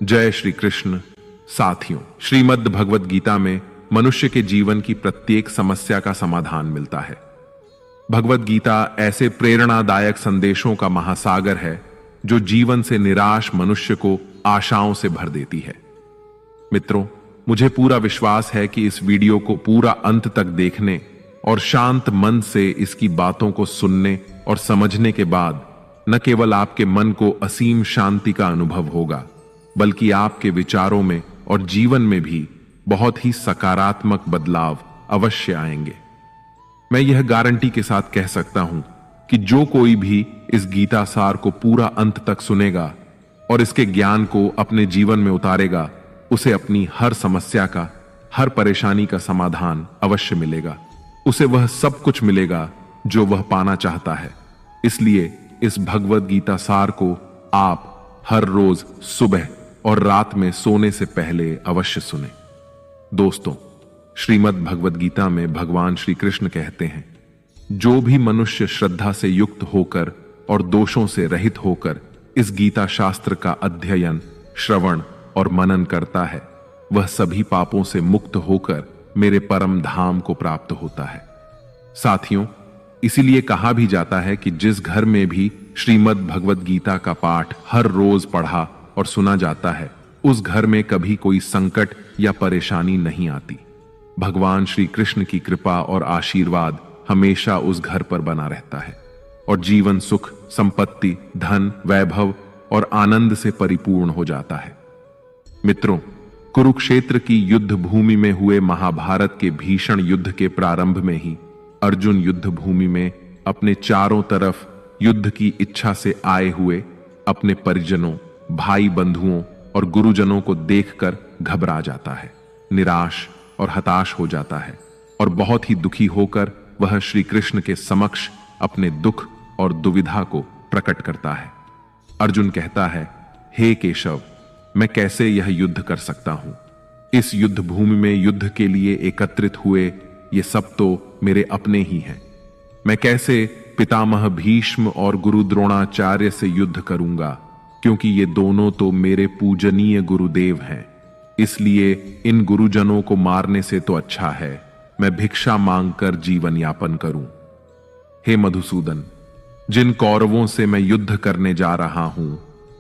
जय श्री कृष्ण। साथियों, श्रीमद् भगवद गीता में मनुष्य के जीवन की प्रत्येक समस्या का समाधान मिलता है। भगवद गीता ऐसे प्रेरणादायक संदेशों का महासागर है जो जीवन से निराश मनुष्य को आशाओं से भर देती है। मित्रों, मुझे पूरा विश्वास है कि इस वीडियो को पूरा अंत तक देखने और शांत मन से इसकी बातों को सुनने और समझने के बाद न केवल आपके मन को असीम शांति का अनुभव होगा, बल्कि आपके विचारों में और जीवन में भी बहुत ही सकारात्मक बदलाव अवश्य आएंगे। मैं यह गारंटी के साथ कह सकता हूं कि जो कोई भी इस गीता सार को पूरा अंत तक सुनेगा और इसके ज्ञान को अपने जीवन में उतारेगा, उसे अपनी हर समस्या का, हर परेशानी का समाधान अवश्य मिलेगा। उसे वह सब कुछ मिलेगा जो वह पाना चाहता है। इसलिए इस भगवद गीता सार को आप हर रोज सुबह और रात में सोने से पहले अवश्य सुने। दोस्तों, श्रीमद् भगवद गीता में भगवान श्री कृष्ण कहते हैं, जो भी मनुष्य श्रद्धा से युक्त होकर और दोषों से रहित होकर इस गीता शास्त्र का अध्ययन, श्रवण और मनन करता है, वह सभी पापों से मुक्त होकर मेरे परम धाम को प्राप्त होता है। साथियों, इसीलिए कहा भी जाता है कि जिस घर में भी श्रीमद् भगवद गीता का पाठ हर रोज पढ़ा और सुना जाता है, उस घर में कभी कोई संकट या परेशानी नहीं आती। भगवान श्री कृष्ण की कृपा और आशीर्वाद हमेशा उस घर पर बना रहता है और जीवन सुख, संपत्ति, धन, वैभव और आनंद से परिपूर्ण हो जाता है। मित्रों, कुरुक्षेत्र की युद्ध भूमि में हुए महाभारत के भीषण युद्ध के प्रारंभ में ही अर्जुन युद्ध भूमि में अपने चारों तरफ युद्ध की इच्छा से आए हुए अपने परिजनों, भाई बंधुओं और गुरुजनों को देखकर घबरा जाता है, निराश और हताश हो जाता है और बहुत ही दुखी होकर वह श्री कृष्ण के समक्ष अपने दुख और दुविधा को प्रकट करता है। अर्जुन कहता है, हे केशव, मैं कैसे यह युद्ध कर सकता हूं? इस युद्ध भूमि में युद्ध के लिए एकत्रित हुए ये सब तो मेरे अपने ही हैं। मैं कैसे पितामह भीष्म और गुरु द्रोणाचार्य से युद्ध करूंगा, क्योंकि ये दोनों तो मेरे पूजनीय गुरुदेव हैं। इसलिए इन गुरुजनों को मारने से तो अच्छा है मैं भिक्षा मांगकर जीवन यापन करूं। हे मधुसूदन, जिन कौरवों से मैं युद्ध करने जा रहा हूं,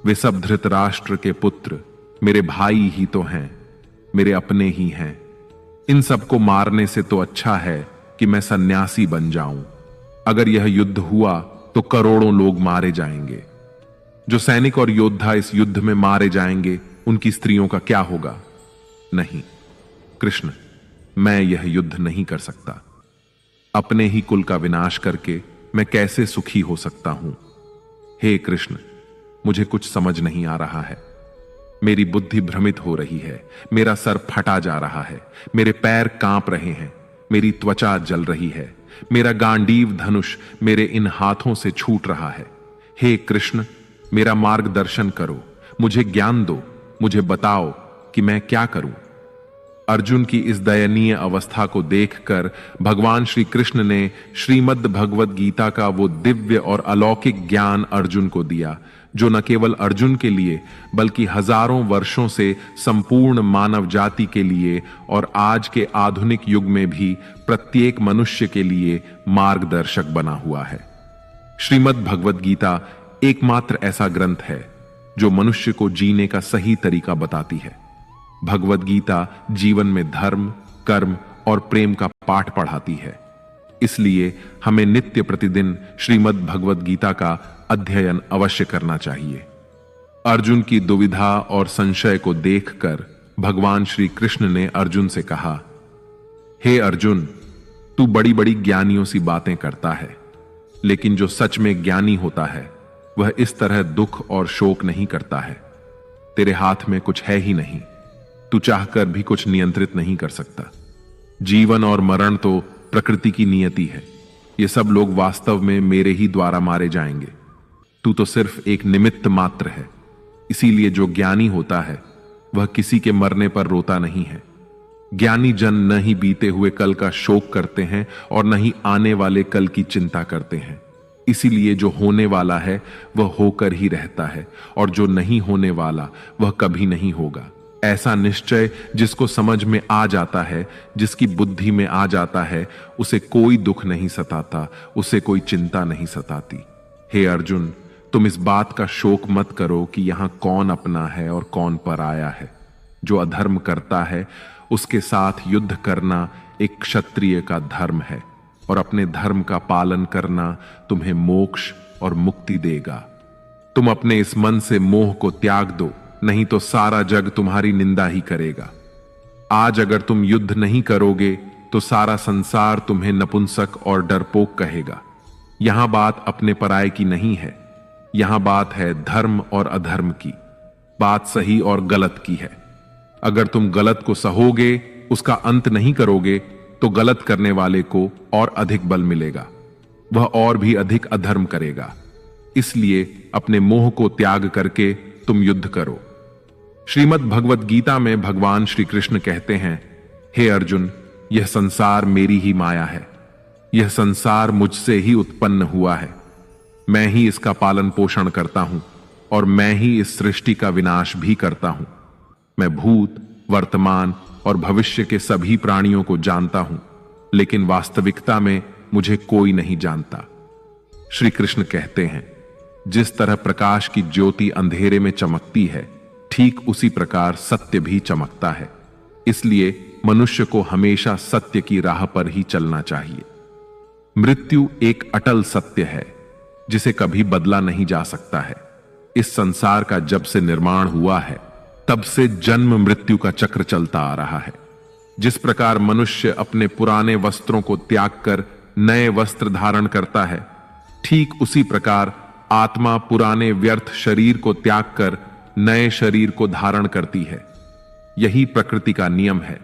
वे सब धृतराष्ट्र के पुत्र मेरे भाई ही तो हैं, मेरे अपने ही हैं। इन सबको मारने से तो अच्छा है कि मैं सन्यासी बन जाऊं। अगर यह युद्ध हुआ तो करोड़ों लोग मारे जाएंगे। जो सैनिक और योद्धा इस युद्ध में मारे जाएंगे, उनकी स्त्रियों का क्या होगा? नहीं कृष्ण, मैं यह युद्ध नहीं कर सकता। अपने ही कुल का विनाश करके मैं कैसे सुखी हो सकता हूं? हे कृष्ण, मुझे कुछ समझ नहीं आ रहा है। मेरी बुद्धि भ्रमित हो रही है, मेरा सर फटा जा रहा है, मेरे पैर कांप रहे हैं, मेरी त्वचा जल रही है, मेरा गांडीव धनुष मेरे इन हाथों से छूट रहा है। हे कृष्ण, मेरा मार्गदर्शन करो, मुझे ज्ञान दो, मुझे बताओ कि मैं क्या करूं। अर्जुन की इस दयनीय अवस्था को देखकर भगवान श्री कृष्ण ने श्रीमद् भगवद गीता का वो दिव्य और अलौकिक ज्ञान अर्जुन को दिया, जो न केवल अर्जुन के लिए बल्कि हजारों वर्षों से संपूर्ण मानव जाति के लिए और आज के आधुनिक युग में भी प्रत्येक मनुष्य के लिए मार्गदर्शक बना हुआ है। श्रीमद् भगवद गीता एकमात्र ऐसा ग्रंथ है जो मनुष्य को जीने का सही तरीका बताती है। भगवद गीता जीवन में धर्म, कर्म और प्रेम का पाठ पढ़ाती है। इसलिए हमें नित्य प्रतिदिन श्रीमद् भगवद गीता का अध्ययन अवश्य करना चाहिए। अर्जुन की दुविधा और संशय को देखकर भगवान श्री कृष्ण ने अर्जुन से कहा, हे अर्जुन, तू बड़ी बड़ी ज्ञानियों सी बातें करता है, लेकिन जो सच में ज्ञानी होता है वह इस तरह दुख और शोक नहीं करता है। तेरे हाथ में कुछ है ही नहीं, तू चाहकर भी कुछ नियंत्रित नहीं कर सकता। जीवन और मरण तो प्रकृति की नियति है। ये सब लोग वास्तव में मेरे ही द्वारा मारे जाएंगे। तू तो सिर्फ एक निमित्त मात्र है। इसीलिए जो ज्ञानी होता है वह किसी के मरने पर रोता नहीं है। ज्ञानी जन न ही बीते हुए कल का शोक करते हैं और न ही आने वाले कल की चिंता करते हैं। इसीलिए जो होने वाला है वह होकर ही रहता है, और जो नहीं होने वाला वह कभी नहीं होगा। ऐसा निश्चय जिसको समझ में आ जाता है, जिसकी बुद्धि में आ जाता है, उसे कोई दुख नहीं सताता, उसे कोई चिंता नहीं सताती। हे अर्जुन, तुम इस बात का शोक मत करो कि यहां कौन अपना है और कौन पराया है। जो अधर्म करता है उसके साथ युद्ध करना एक क्षत्रिय का धर्म है, और अपने धर्म का पालन करना तुम्हें मोक्ष और मुक्ति देगा। तुम अपने इस मन से मोह को त्याग दो, नहीं तो सारा जग तुम्हारी निंदा ही करेगा। आज अगर तुम युद्ध नहीं करोगे तो सारा संसार तुम्हें नपुंसक और डरपोक कहेगा। यहां बात अपने पराये की नहीं है, यहां बात है धर्म और अधर्म की, बात सही और गलत की है। अगर तुम गलत को सहोगे, उसका अंत नहीं करोगे, तो गलत करने वाले को और अधिक बल मिलेगा, वह और भी अधिक अधर्म करेगा। इसलिए अपने मोह को त्याग करके तुम युद्ध करो। श्रीमद् भगवत गीता में भगवान श्री कृष्ण कहते हैं, हे अर्जुन, यह संसार मेरी ही माया है, यह संसार मुझसे ही उत्पन्न हुआ है। मैं ही इसका पालन पोषण करता हूं और मैं ही इस सृष्टि का विनाश भी करता हूं। मैं भूत, वर्तमान और भविष्य के सभी प्राणियों को जानता हूं, लेकिन वास्तविकता में मुझे कोई नहीं जानता। श्री कृष्ण कहते हैं, जिस तरह प्रकाश की ज्योति अंधेरे में चमकती है, ठीक उसी प्रकार सत्य भी चमकता है। इसलिए मनुष्य को हमेशा सत्य की राह पर ही चलना चाहिए। मृत्यु एक अटल सत्य है जिसे कभी बदला नहीं जा सकता है। इस संसार का जब से निर्माण हुआ है, तब से जन्म मृत्यु का चक्र चलता आ रहा है। जिस प्रकार मनुष्य अपने पुराने वस्त्रों को त्याग कर नए वस्त्र धारण करता है, ठीक उसी प्रकार आत्मा पुराने व्यर्थ शरीर को त्याग कर नए शरीर को धारण करती है। यही प्रकृति का नियम है।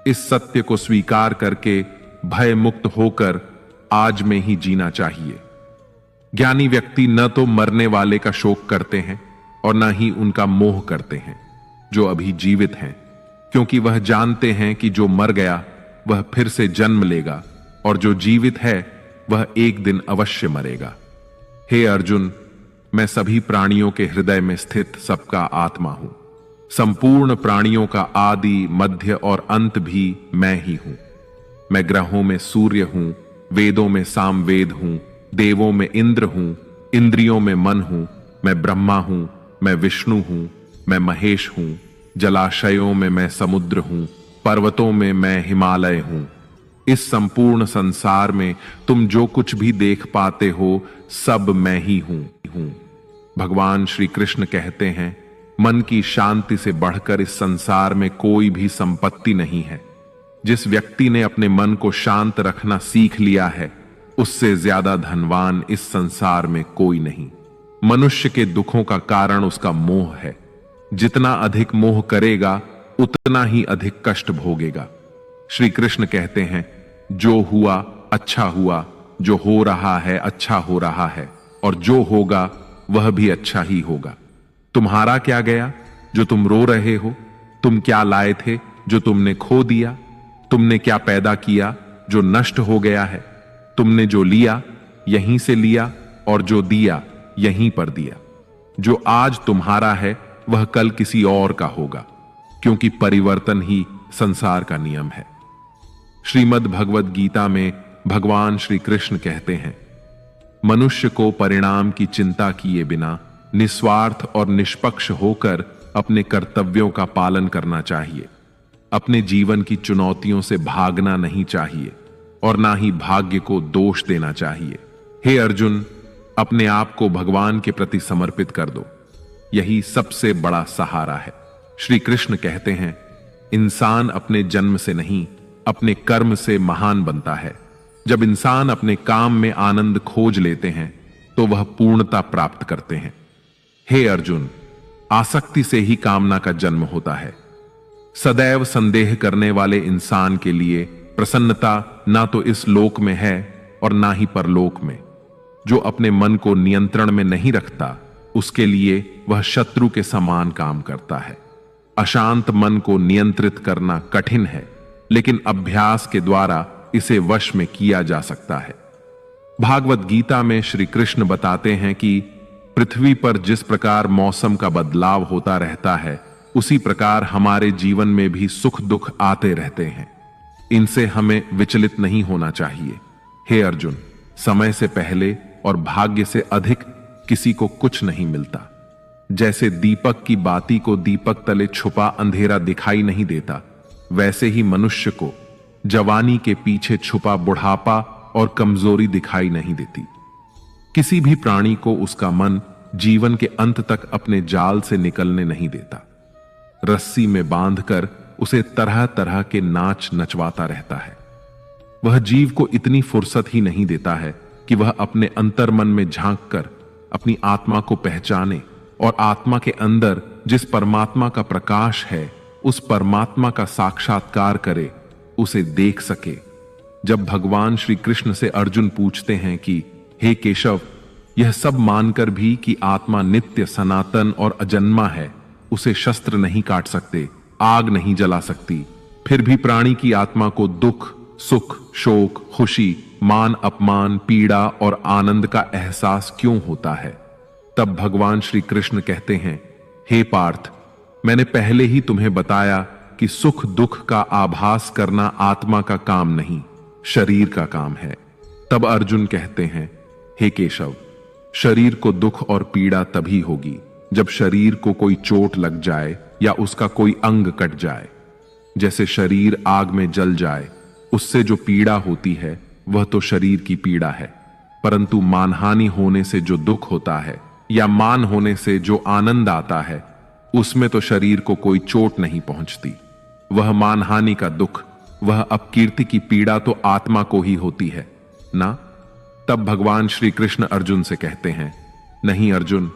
इस सत्य को स्वीकार करके भय मुक्त होकर आज में ही जीना चाहिए। ज्ञानी व्यक्ति न तो मरने वाले का शोक करते हैं और न ही उनका मोह करते हैं जो अभी जीवित हैं, क्योंकि वह जानते हैं कि जो मर गया वह फिर से जन्म लेगा और जो जीवित है वह एक दिन अवश्य मरेगा। हे अर्जुन, मैं सभी प्राणियों के हृदय में स्थित सबका आत्मा हूं। संपूर्ण प्राणियों का आदि, मध्य और अंत भी मैं ही हूं। मैं ग्रहों में सूर्य हूं, वेदों में सामवेद हूं, देवों में इंद्र हूं, इंद्रियों में मन हूं। मैं ब्रह्मा हूं, मैं विष्णु हूं, मैं महेश हूं। जलाशयों में मैं समुद्र हूं, पर्वतों में मैं हिमालय हूं। इस संपूर्ण संसार में तुम जो कुछ भी देख पाते हो सब मैं ही हूं। भगवान श्री कृष्ण कहते हैं, मन की शांति से बढ़कर इस संसार में कोई भी संपत्ति नहीं है। जिस व्यक्ति ने अपने मन को शांत रखना सीख लिया है, उससे ज्यादा धनवान इस संसार में कोई नहीं। मनुष्य के दुखों का कारण उसका मोह है। जितना अधिक मोह करेगा उतना ही अधिक कष्ट भोगेगा। श्री कृष्ण कहते हैं, जो हुआ अच्छा हुआ, जो हो रहा है अच्छा हो रहा है, और जो होगा वह भी अच्छा ही होगा। तुम्हारा क्या गया जो तुम रो रहे हो? तुम क्या लाए थे जो तुमने खो दिया? तुमने क्या पैदा किया जो नष्ट हो गया है? तुमने जो लिया यहीं से लिया और जो दिया यहीं पर दिया। जो आज तुम्हारा है वह कल किसी और का होगा, क्योंकि परिवर्तन ही संसार का नियम है। श्रीमद् भगवत गीता में भगवान श्री कृष्ण कहते हैं, मनुष्य को परिणाम की चिंता किए बिना निस्वार्थ और निष्पक्ष होकर अपने कर्तव्यों का पालन करना चाहिए। अपने जीवन की चुनौतियों से भागना नहीं चाहिए और ना ही भाग्य को दोष देना चाहिए। हे अर्जुन, अपने आप को भगवान के प्रति समर्पित कर दो, यही सबसे बड़ा सहारा है। श्री कृष्ण कहते हैं, इंसान अपने जन्म से नहीं अपने कर्म से महान बनता है। जब इंसान अपने काम में आनंद खोज लेते हैं तो वह पूर्णता प्राप्त करते हैं। हे अर्जुन, आसक्ति से ही कामना का जन्म होता है। सदैव संदेह करने वाले इंसान के लिए प्रसन्नता ना तो इस लोक में है और ना ही परलोक में। जो अपने मन को नियंत्रण में नहीं रखता, उसके लिए वह शत्रु के समान काम करता है। अशांत मन को नियंत्रित करना कठिन है, लेकिन अभ्यास के द्वारा इसे वश में किया जा सकता है। भागवत गीता में श्री कृष्ण बताते हैं कि पृथ्वी पर जिस प्रकार मौसम का बदलाव होता रहता है, उसी प्रकार हमारे जीवन में भी सुख दुख आते रहते हैं। इनसे हमें विचलित नहीं होना चाहिए। हे अर्जुन, समय से पहले और भाग्य से अधिक किसी को कुछ नहीं मिलता। जैसे दीपक की बाती को दीपक तले छुपा अंधेरा दिखाई नहीं देता, वैसे ही मनुष्य को जवानी के पीछे छुपा बुढ़ापा और कमजोरी दिखाई नहीं देती। किसी भी प्राणी को उसका मन जीवन के अंत तक अपने जाल से निकलने नहीं देता। रस्सी में बांधकर उसे तरह तरह के नाच नचवाता रहता है। वह जीव को इतनी फुर्सत ही नहीं देता है कि वह अपने अंतर्मन में झांक कर अपनी आत्मा को पहचाने और आत्मा के अंदर जिस परमात्मा का प्रकाश है, उस परमात्मा का साक्षात्कार करे, उसे देख सके। जब भगवान श्री कृष्ण से अर्जुन पूछते हैं कि हे केशव, यह सब मानकर भी कि आत्मा नित्य सनातन और अजन्मा है, उसे शस्त्र नहीं काट सकते, आग नहीं जला सकती, फिर भी प्राणी की आत्मा को दुख, सुख, शोक, खुशी, मान अपमान, पीड़ा और आनंद का एहसास क्यों होता है? तब भगवान श्री कृष्ण कहते हैं, हे पार्थ, मैंने पहले ही तुम्हें बताया कि सुख दुख का आभास करना आत्मा का काम नहीं, शरीर का काम है। तब अर्जुन कहते हैं, हे केशव, शरीर को दुख और पीड़ा तभी होगी जब शरीर को कोई चोट लग जाए या उसका कोई अंग कट जाए। जैसे शरीर आग में जल जाए, उससे जो पीड़ा होती है वह तो शरीर की पीड़ा है, परंतु मानहानि होने से जो दुख होता है या मान होने से जो आनंद आता है, उसमें तो शरीर को कोई चोट नहीं पहुंचती। वह मानहानि का दुख, वह अपकीर्ति की पीड़ा तो आत्मा को ही होती है ना। तब भगवान श्री कृष्ण अर्जुन से कहते हैं, नहीं अर्जुन,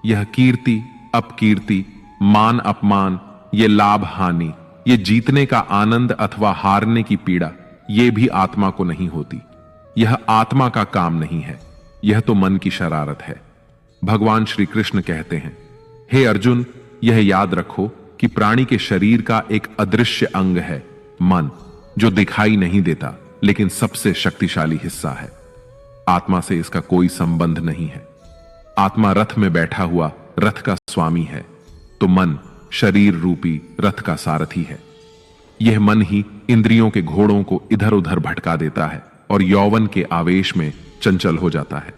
यह कीर्ति अपकीर्ति, मान अपमान, ये लाभ हानि, ये जीतने का आनंद अथवा हारने की पीड़ा, ये भी आत्मा को नहीं होती। यह आत्मा का काम नहीं है, यह तो मन की शरारत है। भगवान श्री कृष्ण कहते हैं, हे अर्जुन, यह याद रखो कि प्राणी के शरीर का एक अदृश्य अंग है मन, जो दिखाई नहीं देता लेकिन सबसे शक्तिशाली हिस्सा है। आत्मा से इसका कोई संबंध नहीं है। आत्मा रथ में बैठा हुआ रथ का स्वामी है, तो मन शरीर रूपी रथ का सारथी है। यह मन ही इंद्रियों के घोड़ों को इधर उधर भटका देता है और यौवन के आवेश में चंचल हो जाता है।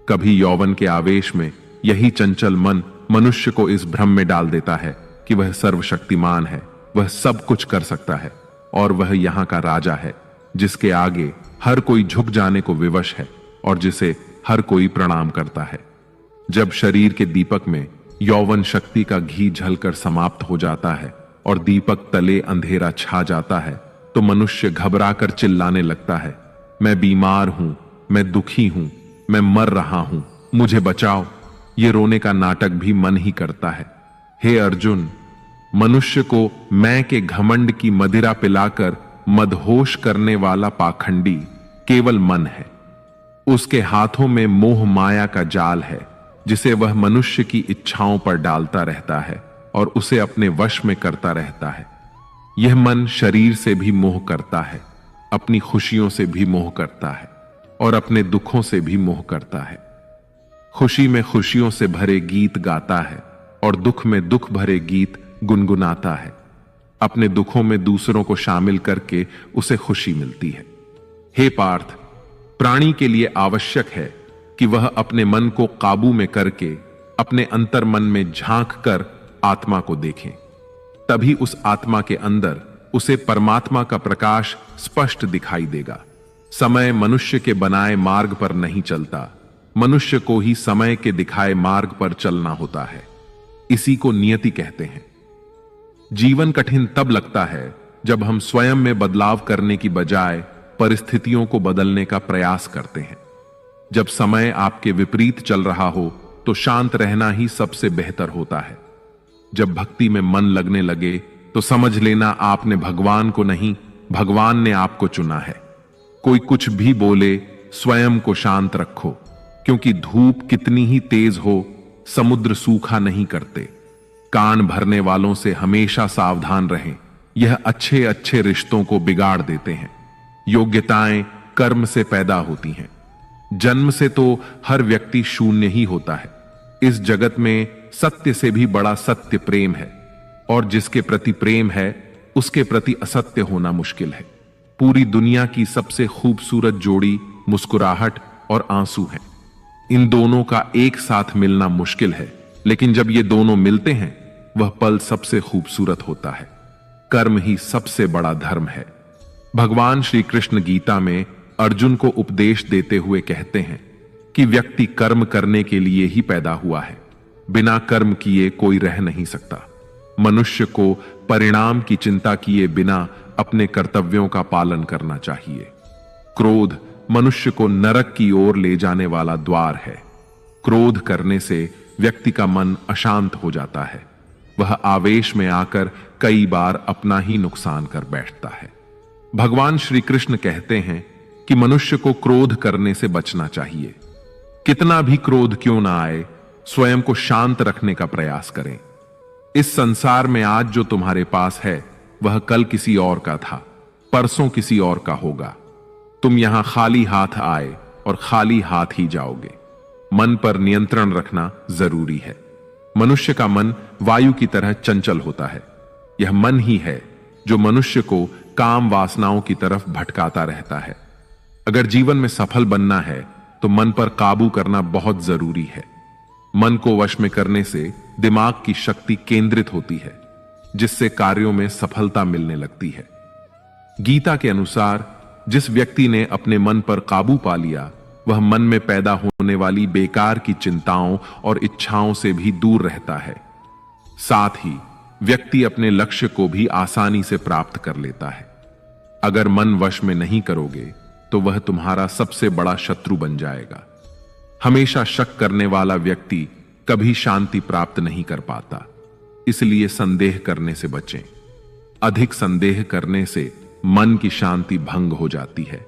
कभी यौवन के आवेश में यही चंचल मन मनुष्य को इस भ्रम में डाल देता है कि वह सर्वशक्तिमान है, वह सब कुछ कर सकता है और वह यहां का राजा है, जिसके आगे हर कोई झुक जाने को विवश है और जिसे हर कोई प्रणाम करता है। जब शरीर के दीपक में यौवन शक्ति का घी झलकर समाप्त हो जाता है और दीपक तले अंधेरा छा जाता है, तो मनुष्य घबराकर चिल्लाने लगता है, मैं बीमार हूं, मैं दुखी हूं, मैं मर रहा हूं, मुझे बचाओ। ये रोने का नाटक भी मन ही करता है। हे अर्जुन, मनुष्य को मैं के घमंड की मदिरा पिलाकर मदहोश करने वाला पाखंडी केवल मन है। उसके हाथों में मोह माया का जाल है, जिसे वह मनुष्य की इच्छाओं पर डालता रहता है और उसे अपने वश में करता रहता है। यह मन शरीर से भी मोह करता है, अपनी खुशियों से भी मोह करता है और अपने दुखों से भी मोह करता है। खुशी में खुशियों से भरे गीत गाता है और दुख में दुख भरे गीत गुनगुनाता है। अपने दुखों में दूसरों को शामिल करके उसे खुशी मिलती है। हे पार्थ, प्राणी के लिए आवश्यक है कि वह अपने मन को काबू में करके अपने अंतर्मन में झांक कर आत्मा को देखें। तभी उस आत्मा के अंदर उसे परमात्मा का प्रकाश स्पष्ट दिखाई देगा। समय मनुष्य के बनाए मार्ग पर नहीं चलता, मनुष्य को ही समय के दिखाए मार्ग पर चलना होता है। इसी को नियति कहते हैं। जीवन कठिन तब लगता है जब हम स्वयं में बदलाव करने की बजाय परिस्थितियों को बदलने का प्रयास करते हैं। जब समय आपके विपरीत चल रहा हो तो शांत रहना ही सबसे बेहतर होता है। जब भक्ति में मन लगने लगे तो समझ लेना आपने भगवान को नहीं, भगवान ने आपको चुना है। कोई कुछ भी बोले, स्वयं को शांत रखो, क्योंकि धूप कितनी ही तेज हो, समुद्र सूखा नहीं करते। कान भरने वालों से हमेशा सावधान रहें, यह अच्छे अच्छे रिश्तों को बिगाड़ देते हैं। योग्यताएं कर्म से पैदा होती हैं। जन्म से तो हर व्यक्ति शून्य ही होता है। इस जगत में सत्य से भी बड़ा सत्य प्रेम है, और जिसके प्रति प्रेम है उसके प्रति असत्य होना मुश्किल है। पूरी दुनिया की सबसे खूबसूरत जोड़ी मुस्कुराहट और आंसू है। इन दोनों का एक साथ मिलना मुश्किल है, लेकिन जब ये दोनों मिलते हैं वह पल सबसे खूबसूरत होता है। कर्म ही सबसे बड़ा धर्म है। भगवान श्री कृष्ण गीता में अर्जुन को उपदेश देते हुए कहते हैं कि व्यक्ति कर्म करने के लिए ही पैदा हुआ है। बिना कर्म किए कोई रह नहीं सकता। मनुष्य को परिणाम की चिंता किए बिना अपने कर्तव्यों का पालन करना चाहिए। क्रोध मनुष्य को नरक की ओर ले जाने वाला द्वार है। क्रोध करने से व्यक्ति का मन अशांत हो जाता है। वह आवेश में आकर कई बार अपना ही नुकसान कर बैठता है। भगवान श्री कृष्ण कहते हैं कि मनुष्य को क्रोध करने से बचना चाहिए। कितना भी क्रोध क्यों ना आए, स्वयं को शांत रखने का प्रयास करें। इस संसार में आज जो तुम्हारे पास है वह कल किसी और का था, परसों किसी और का होगा। तुम यहां खाली हाथ आए और खाली हाथ ही जाओगे। मन पर नियंत्रण रखना जरूरी है। मनुष्य का मन वायु की तरह चंचल होता है। यह मन ही है जो मनुष्य को काम वासनाओं की तरफ भटकाता रहता है। अगर जीवन में सफल बनना है तो मन पर काबू करना बहुत जरूरी है। मन को वश में करने से दिमाग की शक्ति केंद्रित होती है, जिससे कार्यों में सफलता मिलने लगती है। गीता के अनुसार जिस व्यक्ति ने अपने मन पर काबू पा लिया वह मन में पैदा होने वाली बेकार की चिंताओं और इच्छाओं से भी दूर रहता है। साथ ही व्यक्ति अपने लक्ष्य को भी आसानी से प्राप्त कर लेता है। अगर मन वश में नहीं करोगे तो वह तुम्हारा सबसे बड़ा शत्रु बन जाएगा। हमेशा शक करने वाला व्यक्ति कभी शांति प्राप्त नहीं कर पाता। इसलिए संदेह करने से बचें। अधिक संदेह करने से मन की शांति भंग हो जाती है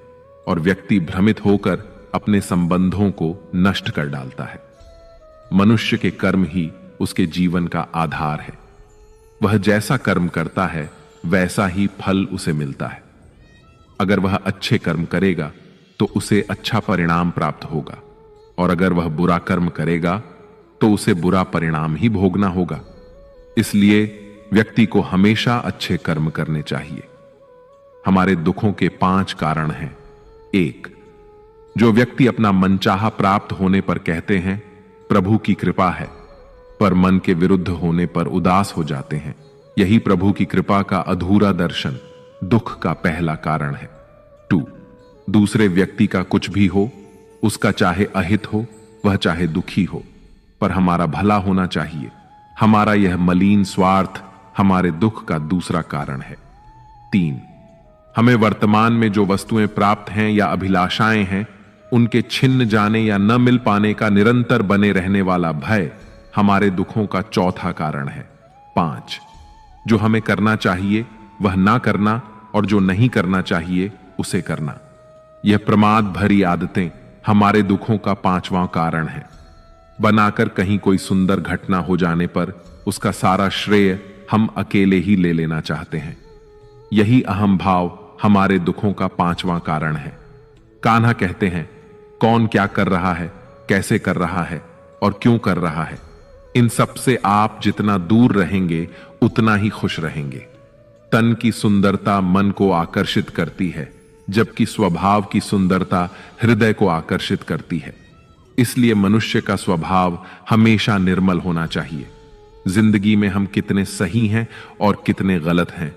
और व्यक्ति भ्रमित होकर अपने संबंधों को नष्ट कर डालता है। मनुष्य के कर्म ही उसके जीवन का आधार है। वह जैसा कर्म करता है वैसा ही फल उसे मिलता है। अगर वह अच्छे कर्म करेगा तो उसे अच्छा परिणाम प्राप्त होगा, और अगर वह बुरा कर्म करेगा तो उसे बुरा परिणाम ही भोगना होगा। इसलिए व्यक्ति को हमेशा अच्छे कर्म करने चाहिए। हमारे दुखों के 5 कारण हैं। 1. जो व्यक्ति अपना मनचाहा प्राप्त होने पर कहते हैं प्रभु की कृपा है, पर मन के विरुद्ध होने पर उदास हो जाते हैं, यही प्रभु की कृपा का अधूरा दर्शन दुख का पहला कारण है। 2. दूसरे व्यक्ति का कुछ भी हो, उसका चाहे अहित हो वह चाहे दुखी हो, पर हमारा भला होना चाहिए। हमारा यह मलिन स्वार्थ हमारे दुख का दूसरा कारण है। 3. हमें वर्तमान में जो वस्तुएं प्राप्त हैं या अभिलाषाएं हैं उनके छिन्न जाने या न मिल पाने का निरंतर बने रहने वाला भय हमारे दुखों का चौथा कारण है। 5. जो हमें करना चाहिए वह ना करना और जो नहीं करना चाहिए उसे करना। यह प्रमाद भरी आदतें हमारे दुखों का 5वां कारण है। बनाकर कहीं कोई सुंदर घटना हो जाने पर उसका सारा श्रेय हम अकेले ही ले लेना चाहते हैं। यही अहम भाव हमारे दुखों का 5वां कारण है। कान्हा कहते हैं कौन क्या कर रहा है, कैसे कर रहा है और क्यों कर रहा है, इन सब से आप जितना दूर रहेंगे उतना ही खुश रहेंगे। तन की सुंदरता मन को आकर्षित करती है, जबकि स्वभाव की सुंदरता हृदय को आकर्षित करती है। इसलिए मनुष्य का स्वभाव हमेशा निर्मल होना चाहिए। जिंदगी में हम कितने सही हैं और कितने गलत हैं